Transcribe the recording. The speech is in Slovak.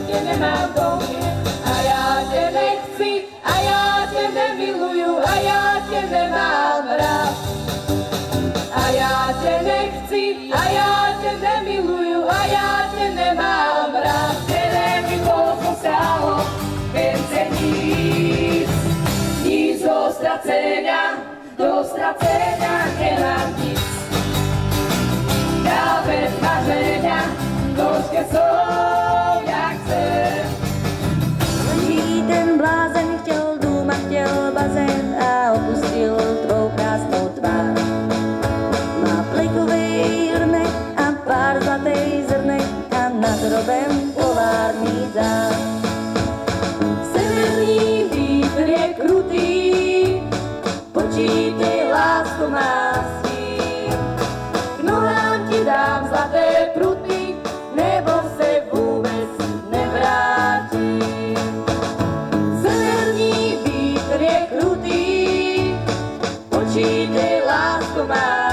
tě nemám v domě, a já tě nechci, a já tě nemiluju, a já tě nemám rád. A já tě nechci, a já tě nemiluju, a já tě nemám rád. Tebe mi koľko stálo, więcej nic do stracenia nemám nic. Ja bez marzenia, troszkę som jak chcem. Ten blázen chtěl dům a chtěl bazén a opustil tvou krásnou tvár. Má plejkovej hrnek a pár zlatej zrnek a nad hrobem polárný dár. Severní vítr je krutý, počítej, lásko má síl. K nohám ti dám zlaté pruty, nebo se vůbec nevrátím. Severní vítr je krutý, počítej, lásko má